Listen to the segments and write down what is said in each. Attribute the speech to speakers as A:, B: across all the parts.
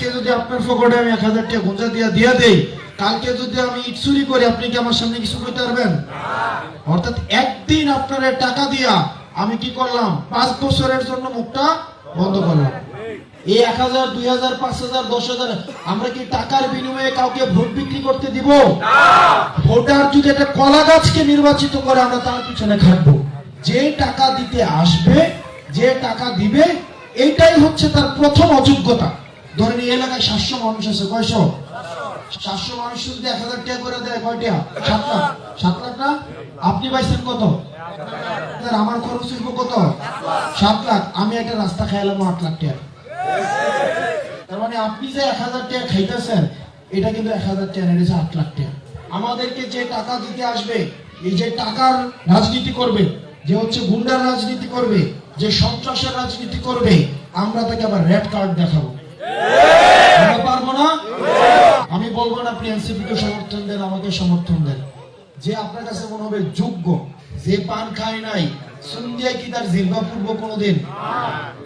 A: আজকে যদি আপনার পকেটে আমি 1000 টাকা গোঁজা দিয়ে দেই, কালকে যদি আমি ইট চুরি করি, আপনি কি আমার সামনে কিছু করতে পারবেন? অর্থাৎ একদিন আপনার টাকা দিয়া আমি কি করলাম, 5 বছরের জন্য মুখটা বন্ধ করলাম। এই 1000, 2000, 5000, 10000 আমরা কি টাকার বিনিময়ে কাউকে ভোট বিক্রি করতে দিব? ভোটার যদি একটা কলা গাছকে নির্বাচিত করে, আমরা তার পিছনে খাটবো। যে টাকা দিতে আসবে, যে টাকা দিবে, এইটাই হচ্ছে তার প্রথম অযোগ্যতা। ধরেন এই এলাকায় 700 মানুষ আছে, কয়শো? 700 মানুষ যদি 1000 টাকা করে দেয়, কয়টা? 7 লাখ। 7 লাখ না? আপনি পাইছেন কত? আমার খরচ হইব কত? 7 লাখ। আমি একটা রাস্তা খাইলাম 8 লাখ টাকা। তার মানে আপনি যে 1000 টাকা খাইতেছেন, এটা কিন্তু 1000 টাকা না, এটা 8 লাখ টাকা। আমাদেরকে যে টাকা দিতে আসবে, এই যে টাকার রাজনীতি করবে, যে হচ্ছে গুন্ডার রাজনীতি করবে, যে সন্ত্রাসের রাজনীতি করবে, আমরা তাকে আবার রেড কার্ড দেখাবো। আমরা পারবো না? আমি বলবো না আপনি এনসিপি কে সমর্থন দেন, আমাকে সমর্থন দেন। যে আপনার কাছে মনে হবে যোগ্য, যে পান খায় নাই, সন্ধ্যায় কি তার জিহ্বা পূর্ব কোনোদিন?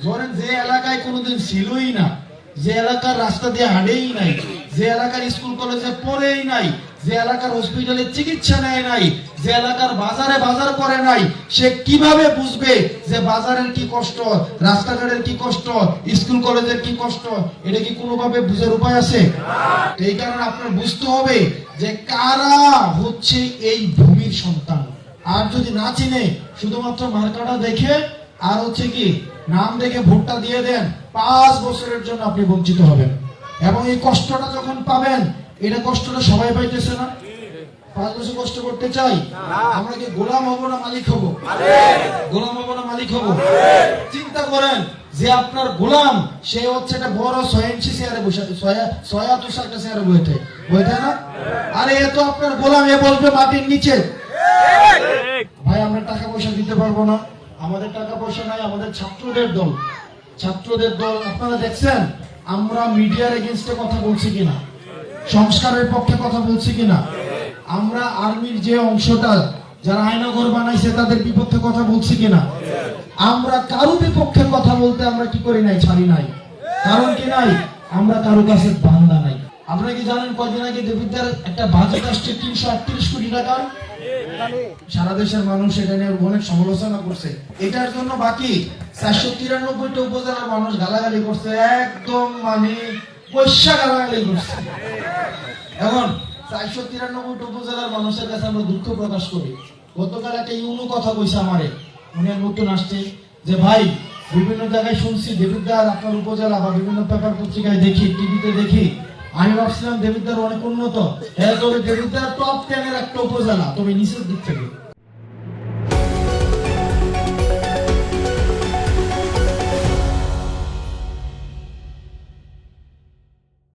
A: ধরেন যে এলাকায় কোনোদিন ছিলই না, যে এলাকার রাস্তা দিয়ে হাঁটেই নাই, যে এলাকার স্কুল কলেজে পড়েই নাই, যে এলাকার হসপিটালে চিকিৎসা নেয় নাই, যে এলাকার বাজারে বাজার করে নাই, সে কিভাবে বুঝবে যে বাজারের কি কষ্ট, রাস্তাঘাটের কি কষ্ট, স্কুল কলেজের কি কষ্ট? এটা কি কোনোভাবে বুঝার উপায় আছে? এই কারণে আপনার বুঝতে হবে যে কারা হচ্ছে এই ভূমির সন্তান। আর যদি না চিনে, শুধুমাত্র মার্কাটা দেখে আর হচ্ছে কি নাম দেখে ভোটটা দিয়ে দেন, 5 বছরের জন্য আপনি বঞ্চিত হবেন। এবং এই কষ্টটা যখন পাবেন, এটা কষ্টটা সবাই পাইতেছে না? 5 বছর কষ্ট করতে চাই, আমরা কি গোলাম হবো না মালিক হবো? গোলাম হবো না মালিক হবো? চিন্তা করেন যে আপনার গোলাম, সে হচ্ছে একটা বড় 6 ইঞ্চি চেয়ারে বসে, 6 একটা চেয়ারে বইতে না? আরে এ তো আপনার গোলাম, এ বলবে মাটির নিচে। ভাই আমরা টাকা পয়সা দিতে পারবো না, আমাদের টাকা পয়সা নাই। আমাদের ছাত্রদের দল, আপনারা দেখছেন আমরা মিডিয়ার এগেইনস্টে কথা বলছি কিনা, সংস্কারের পক্ষে কথা বলছি কিনা, আমরা আর্মির যে অংশটা যারা আইনগর বানাইছে তাদের বিপক্ষে কথা বলছি কিনা, আমরা কারো বিপক্ষে কথা বলতে আমরা কি করি নাই, ছাড়ি নাই। কারণ কি নাই, আমরা কারো কাছে বান্দা নাই। আপনারা কি জানেন কয়দিন আগে দেবিদ্যার একটা বাজেট আসছে 338 কোটি টাকা? সারা দেশের মানুষ এটা নিয়ে অনেক সমালোচনা করছে। এটার জন্য বাকি 493টা উপজেলার মানুষ গালাগালি করছে, একদম মানে পয়সা গালাগালি করছে। এখন 493টা উপজেলার মানুষের কাছে আমরা দুঃখ প্রকাশ করি। গতকাল একটা ইউনু কথা কইছে আমারে, উনি নতুন আসছে, যে ভাই বিভিন্ন জায়গায় শুনছি দেবিদ্যার আপনার উপজেলা বা বিভিন্ন পেপার পত্রিকায় দেখি, টিভিতে দেখি, আমি ভাবছিলাম দেবিদ্যার অনেক উন্নত। তবে দেবিদ্যার টপ 10 এর একটা উপজেলা, তবে নিচের দিক থেকে